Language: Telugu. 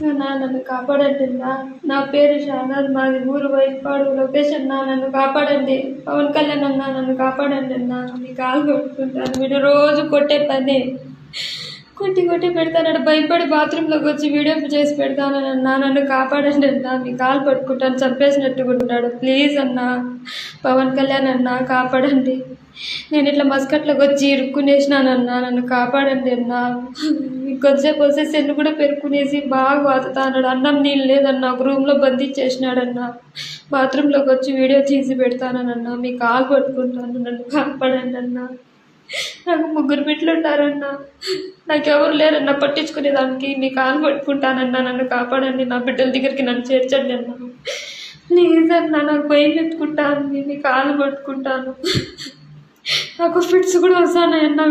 నన్ను కాపాడండి నా పేరు షానాజ్, మాది ఊరు వైపాడు, లొకేషన్ నన్ను కాపాడండి. పవన్ కళ్యాణ్ నన్ను కాపాడండి మీ కాలు కొట్టుకుంటాను. వీడు రోజు కొట్టే పని కొట్టి పెడతానడు. భయపడి బాత్రూంలోకి వచ్చి వీడియో చేసి పెడతానన్నా. నన్ను కాపాడండి మీ కాలు పట్టుకుంటాను, చంపేసినట్టుగా ఉంటాడు. ప్లీజ్ పవన్ కళ్యాణ్ కాపాడండి. నేను ఇట్లా మస్కట్లోకి వచ్చి ఇరుక్కునేసినానన్నా, నన్ను కాపాడండి ఇంకొద్దిసేపు వస్తే సెల్లు కూడా పెరుక్కునేసి బాగా వాతుతాన్నాడు. అన్నం నీళ్ళు లేదన్నా, ఒక రూమ్లో బంధించేసినాడన్నా. బాత్రూంలోకి వచ్చి వీడియో తీసి పెడతానన్నా. మీ కాలు పట్టుకుంటాను, నన్ను కాపాడండి నాకు 3 బిడ్డలు ఉంటారన్నా. నాకెవరు లేరన్నా పట్టించుకునేదానికి. మీ కాలు పట్టుకుంటానన్నా, నన్ను కాపాడండి. నా బిడ్డల దగ్గరికి నన్ను చేర్చండి ప్లీజ్ నాకు భయం ఎత్తుకుంటాను. మీ కాలు పట్టుకుంటాను. నాకు ఫిట్స్ కూడా వస్తానన్నా.